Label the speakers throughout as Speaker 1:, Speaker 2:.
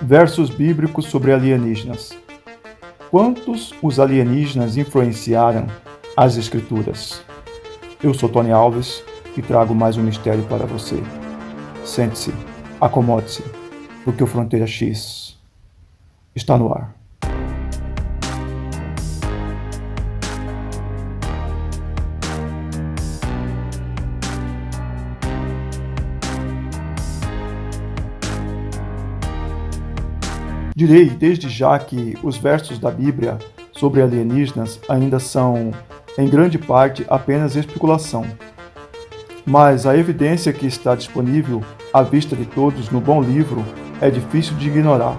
Speaker 1: Versos bíblicos sobre alienígenas. Quantos os alienígenas influenciaram as Escrituras? Eu sou Tony Alves e trago mais um mistério para você. Sente-se, acomode-se, porque o Fronteira X está no ar. Direi desde já que os versos da Bíblia sobre alienígenas ainda são, em grande parte, apenas especulação. Mas a evidência que está disponível à vista de todos no bom livro é difícil de ignorar.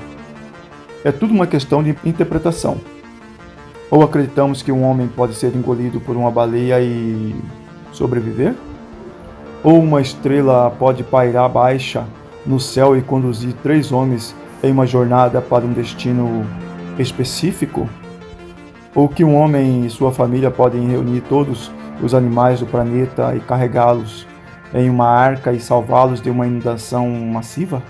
Speaker 1: É tudo uma questão de interpretação. Ou acreditamos que um homem pode ser engolido por uma baleia e sobreviver? Ou uma estrela pode pairar baixa no céu e conduzir 3 homens em uma jornada para um destino específico? Ou que um homem e sua família podem reunir todos os animais do planeta e carregá-los em uma arca e salvá-los de uma inundação massiva?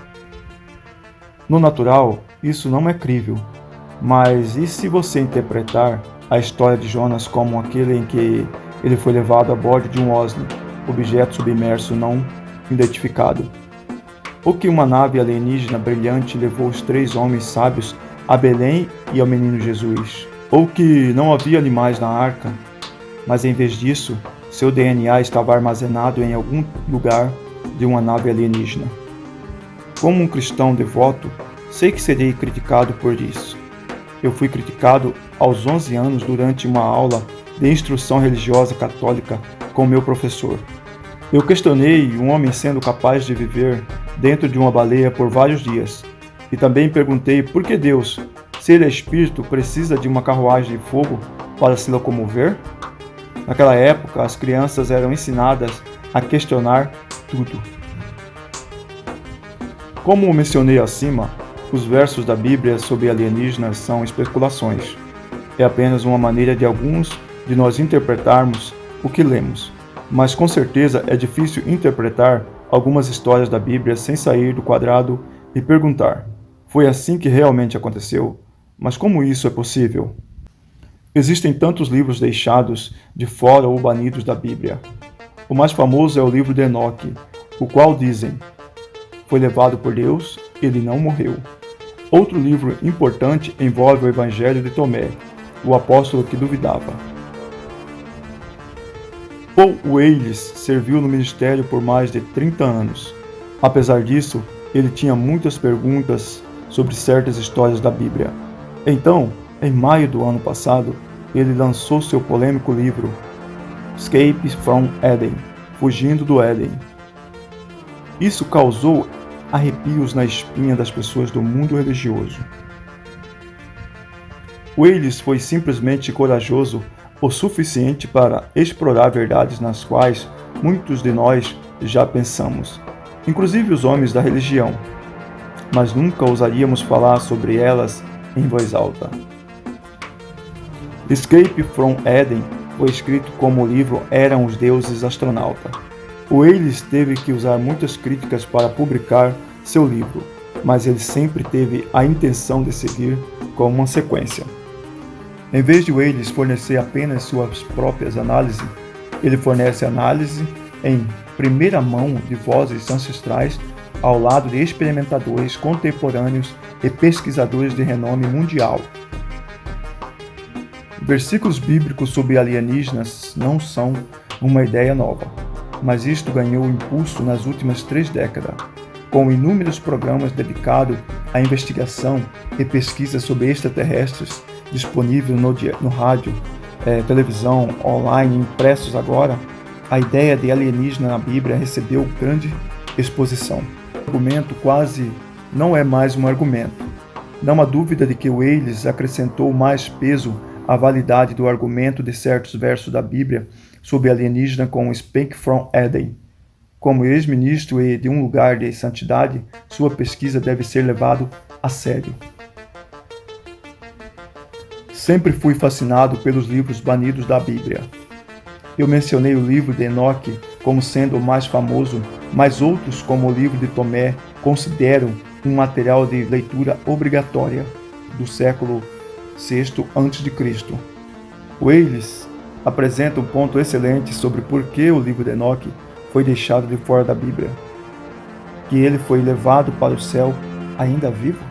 Speaker 1: No natural, isso não é crível, mas e se você interpretar a história de Jonas como aquele em que ele foi levado a bordo de um OSNI, objeto submerso não identificado? Ou que uma nave alienígena brilhante levou os 3 homens sábios a Belém e ao menino Jesus? Ou que não havia animais na arca, mas em vez disso, seu DNA estava armazenado em algum lugar de uma nave alienígena? Como um cristão devoto, sei que serei criticado por isso. Eu fui criticado aos 11 anos durante uma aula de instrução religiosa católica com meu professor. Eu questionei um homem sendo capaz de viver dentro de uma baleia por vários dias. E também perguntei por que Deus, se ele é espírito, precisa de uma carruagem de fogo para se locomover? Naquela época, as crianças eram ensinadas a questionar tudo. Como mencionei acima, os versos da Bíblia sobre alienígenas são especulações. É apenas uma maneira de alguns de nós interpretarmos o que lemos. Mas com certeza é difícil interpretar algumas histórias da Bíblia sem sair do quadrado e perguntar: foi assim que realmente aconteceu? Mas como isso é possível? Existem tantos livros deixados de fora ou banidos da Bíblia. O mais famoso é o livro de Enoque, o qual dizem: foi levado por Deus, ele não morreu. Outro livro importante envolve o Evangelho de Tomé, o apóstolo que duvidava. Paul Weiles serviu no ministério por mais de 30 anos. Apesar disso, ele tinha muitas perguntas sobre certas histórias da Bíblia. Então, em maio do ano passado, ele lançou seu polêmico livro Escape from Eden, Fugindo do Éden. Isso causou arrepios na espinha das pessoas do mundo religioso. Weiles foi simplesmente corajoso o suficiente para explorar verdades nas quais muitos de nós já pensamos, inclusive os homens da religião, mas nunca ousaríamos falar sobre elas em voz alta. Escape from Eden foi escrito como o livro Eram os Deuses Astronauta. Weiles teve que usar muitas críticas para publicar seu livro, mas ele sempre teve a intenção de seguir com uma sequência. Em vez de Weiles fornecer apenas suas próprias análises, ele fornece análise em primeira mão de vozes ancestrais ao lado de experimentadores contemporâneos e pesquisadores de renome mundial. Versículos bíblicos sobre alienígenas não são uma ideia nova, mas isto ganhou impulso nas últimas 3 décadas, com inúmeros programas dedicados à investigação e pesquisa sobre extraterrestres disponível no rádio, televisão, online, impressos agora. A ideia de alienígena na Bíblia recebeu grande exposição. O argumento quase não é mais um argumento. Não há dúvida de que Weiles acrescentou mais peso à validade do argumento de certos versos da Bíblia sobre alienígena com Escape from Eden. Como ex-ministro e de um lugar de santidade, sua pesquisa deve ser levada a sério. Sempre fui fascinado pelos livros banidos da Bíblia. Eu mencionei o livro de Enoque como sendo o mais famoso, mas outros como o livro de Tomé consideram um material de leitura obrigatória do século VI a.C. Wales apresenta um ponto excelente sobre por que o livro de Enoque foi deixado de fora da Bíblia, que ele foi levado para o céu ainda vivo.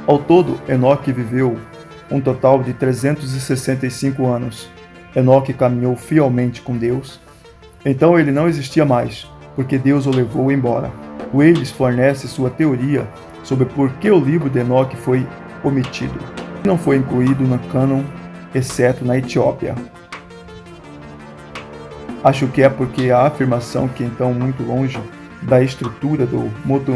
Speaker 1: Ao todo, Enoque viveu um total de 365 anos. Enoque caminhou fielmente com Deus, então ele não existia mais, porque Deus o levou embora. Wales fornece sua teoria sobre por que o livro de Enoque foi omitido. Não foi incluído no cânon, exceto na Etiópia. Acho que é porque a afirmação que então muito longe da estrutura do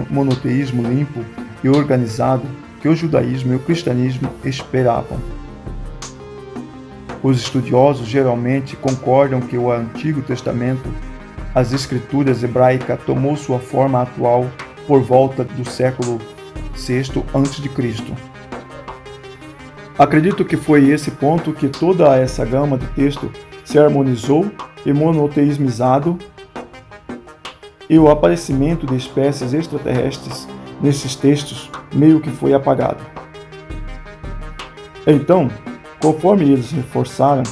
Speaker 1: monoteísmo limpo e organizado que o judaísmo e o cristianismo esperavam. Os estudiosos geralmente concordam que o Antigo Testamento, as escrituras hebraicas, tomou sua forma atual por volta do século VI a.C. Acredito que foi esse ponto que toda essa gama de texto se harmonizou e monoteismizado, e o aparecimento de espécies extraterrestres nesses textos meio que foi apagado. Então, conforme eles reforçaram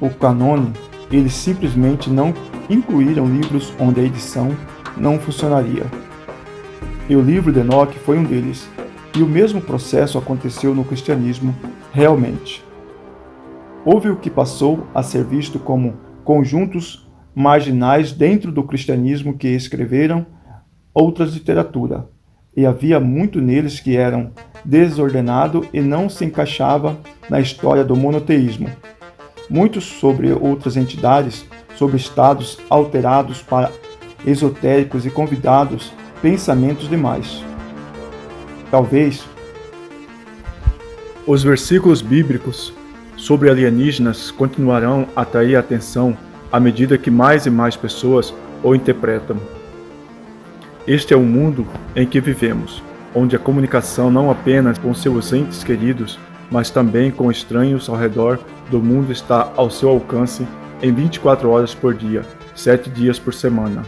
Speaker 1: o cânone, eles simplesmente não incluíram livros onde a edição não funcionaria. E o livro de Enoque foi um deles, e o mesmo processo aconteceu no cristianismo realmente. Houve o que passou a ser visto como conjuntos marginais dentro do cristianismo que escreveram outras literatura, e havia muito neles que eram desordenado e não se encaixava na história do monoteísmo. Muitos sobre outras entidades, sobre estados alterados para esotéricos e convidados pensamentos demais. Talvez os versículos bíblicos sobre alienígenas continuarão a atrair a atenção à medida que mais e mais pessoas o interpretam. Este é o mundo em que vivemos, onde a comunicação não apenas com seus entes queridos, mas também com estranhos ao redor do mundo está ao seu alcance em 24 horas por dia, 7 dias por semana.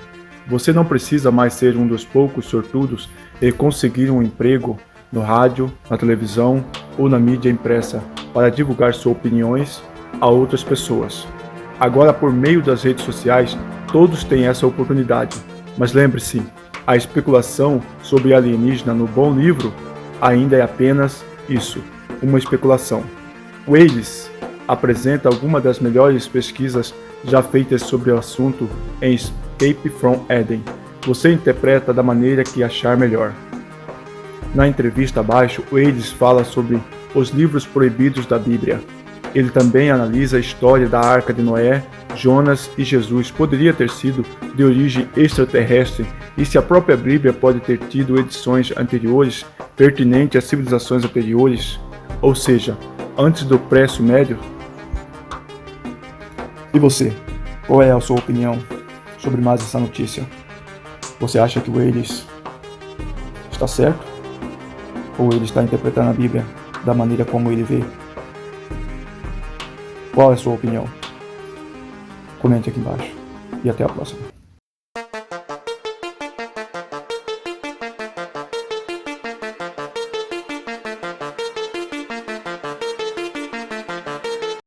Speaker 1: Você não precisa mais ser um dos poucos sortudos e conseguir um emprego no rádio, na televisão ou na mídia impressa para divulgar suas opiniões a outras pessoas. Agora, por meio das redes sociais, todos têm essa oportunidade. Mas lembre-se, a especulação sobre alienígena no bom livro ainda é apenas isso, uma especulação. Wales apresenta algumas das melhores pesquisas já feitas sobre o assunto em Escape from Eden. Você interpreta da maneira que achar melhor. Na entrevista abaixo, Wales fala sobre os livros proibidos da Bíblia. Ele também analisa a história da Arca de Noé, Jonas e Jesus poderia ter sido de origem extraterrestre e se a própria Bíblia pode ter tido edições anteriores pertinentes às civilizações anteriores, ou seja, antes do pré-sumério. E você? Qual é a sua opinião sobre mais essa notícia? Você acha que o Wales está certo? Ou ele está interpretando a Bíblia da maneira como ele vê? Qual é a sua opinião? Comente aqui embaixo. E até a próxima.